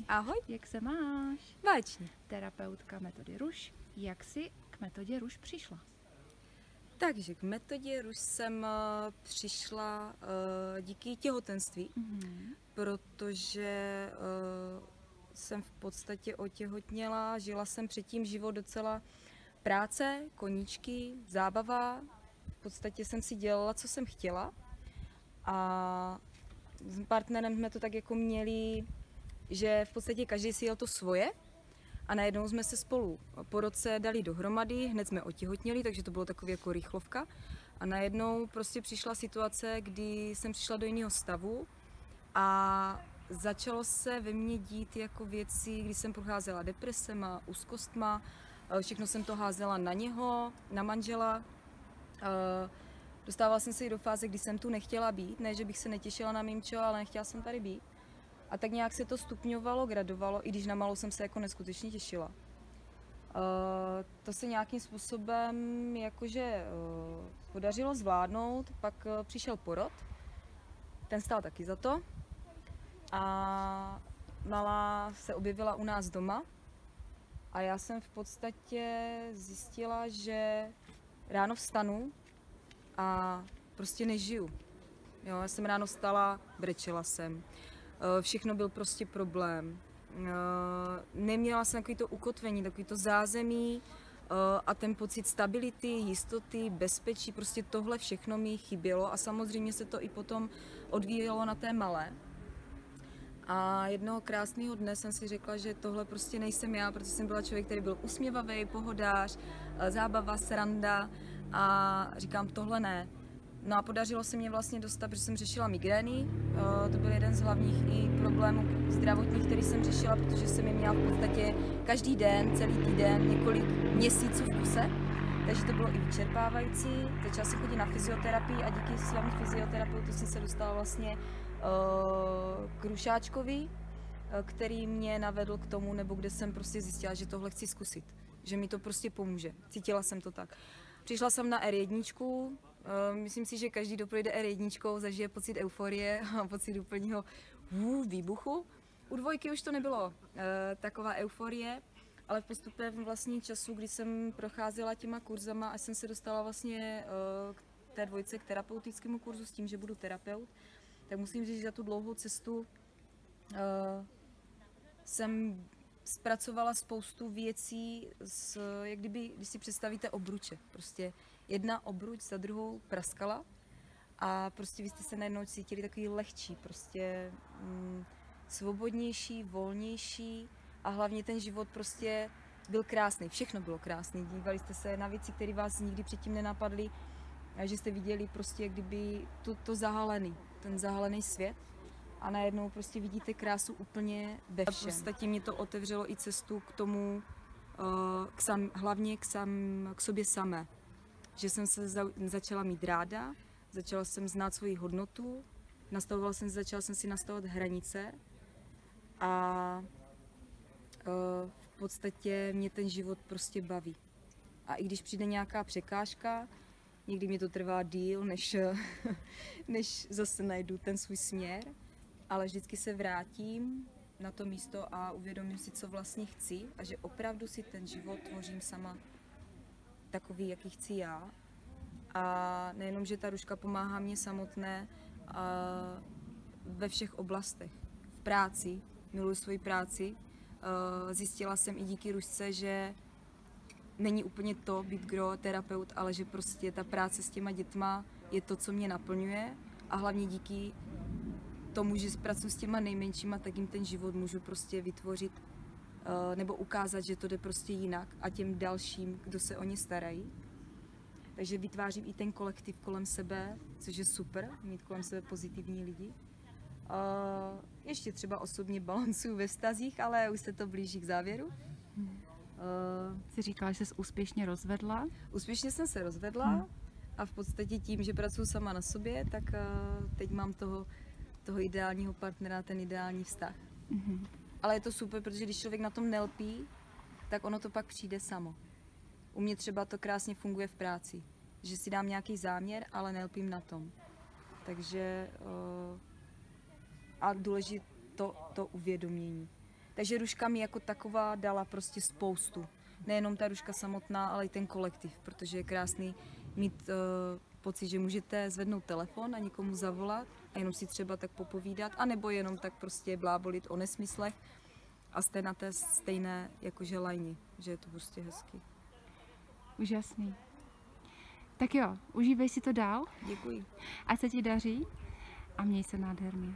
Ahoj. Jak se máš? Báječně. Terapeutka metody Ruš. Jak jsi k metodě Ruš přišla? Takže k metodě Ruš jsem přišla díky těhotenství, protože jsem v podstatě otěhotněla, žila jsem předtím život docela práce, koníčky, zábava. V podstatě jsem si dělala, co jsem chtěla a s partnerem jsme to tak jako měli, že v podstatě každý si jel to svoje. A najednou jsme se spolu po roce dali dohromady, hned jsme otěhotněli, takže to bylo takový jako rychlovka. A najednou prostě přišla situace, kdy jsem přišla do jiného stavu a začalo se ve mně dít jako věci, kdy jsem procházela depresema, úzkostma, všechno jsem to házela na něho, na manžela. Dostávala jsem se i do fáze, kdy jsem tu nechtěla být, ne, že bych se netěšila na mýmčo, ale nechtěla jsem tady být. A tak nějak se to stupňovalo, gradovalo, i když na malou jsem se jako neskutečně těšila. To se nějakým způsobem jakože podařilo zvládnout, pak přišel porod, ten stál taky za to. A malá se objevila u nás doma a já jsem v podstatě zjistila, že ráno vstanu a prostě nežiju. Jo, já jsem ráno vstala, brečela jsem. Všechno byl prostě problém. Neměla jsem takový to ukotvení, takový to zázemí a ten pocit stability, jistoty, bezpečí, prostě tohle všechno mi chybělo a samozřejmě se to i potom odvíjelo na té malé. A jednoho krásného dne jsem si řekla, že tohle prostě nejsem já, protože jsem byla člověk, který byl usměvavý, pohodář, zábava, sranda a říkám, tohle ne. No a podařilo se mě vlastně dostat, protože jsem řešila migrény. To byl jeden z hlavních i problémů zdravotních, který jsem řešila, protože jsem je měla v podstatě každý den, celý týden, několik měsíců v kuse. Takže to bylo i vyčerpávající. Začala jsem chodit na fyzioterapii a díky svému fyzioterapeutu jsem se dostala vlastně k Rušáčkovi, který mě navedl k tomu, nebo kde jsem prostě zjistila, že tohle chci zkusit. Že mi to prostě pomůže. Cítila jsem to tak. Přišla jsem na R1, myslím si, že každý, kdo projde R1, zažije pocit euforie a pocit úplného výbuchu. U dvojky už to nebylo taková euforie, ale v postupem vlastně času, kdy jsem procházela těma kurzama a jsem se dostala vlastně k té dvojce, k terapeutickému kurzu s tím, že budu terapeut, tak musím říct, že za tu dlouhou cestu jsem zpracovala spoustu věcí, jak kdyby, když si představíte obruče. Prostě jedna obruč za druhou praskala a prostě vy jste se najednou cítili takový lehčí, prostě svobodnější, volnější a hlavně ten život prostě byl krásný. Všechno bylo krásný. Dívali jste se na věci, které vás nikdy předtím nenapadly, a že jste viděli prostě jak kdyby to zahalený, ten zahalený svět. A najednou prostě vidíte krásu úplně ve všem. V podstatě mě to otevřelo i cestu k tomu, hlavně k sobě samé. Že jsem se začala mít ráda, začala jsem znát svoji hodnotu, začala jsem si nastavovat hranice a v podstatě mě ten život prostě baví. A i když přijde nějaká překážka, někdy mi to trvá díl, než zase najdu ten svůj směr, ale vždycky se vrátím na to místo a uvědomím si, co vlastně chci a že opravdu si ten život tvořím sama takový, jaký chci já. A nejenom, že ta Ruška pomáhá mě samotné ve všech oblastech. V práci, miluji svoji práci. Zjistila jsem i díky Rušce, že není úplně to být terapeut, ale že prostě ta práce s těma dětma je to, co mě naplňuje a hlavně díky tomu, že pracuji s těma nejmenšíma, tak jim ten život můžu prostě vytvořit nebo ukázat, že to jde prostě jinak a těm dalším, kdo se o ně starají. Takže vytvářím i ten kolektiv kolem sebe, což je super, mít kolem sebe pozitivní lidi. Ještě třeba osobně balancuju ve vztazích, ale už se to blíží k závěru. Jsi říkala, že jsi úspěšně rozvedla? Úspěšně jsem se rozvedla a v podstatě tím, že pracuji sama na sobě, tak teď mám toho ideálního partnera, ten ideální vztah. Ale je to super, protože když člověk na tom nelpí, tak ono to pak přijde samo. U mě třeba to krásně funguje v práci, že si dám nějaký záměr, ale nelpím na tom. Takže a důležité to uvědomění. Takže Ruška mi jako taková dala prostě spoustu. Nejenom ta Ruška samotná, ale i ten kolektiv, protože je krásný mít pocit, že můžete zvednout telefon a někomu zavolat a jenom si třeba tak popovídat, anebo jenom tak prostě blábolit o nesmyslech a jste na té stejné jakože lajni, že je to prostě hezky. Úžasný. Tak jo, užívej si to dál. Děkuji. Ať se ti daří a měj se nádherně.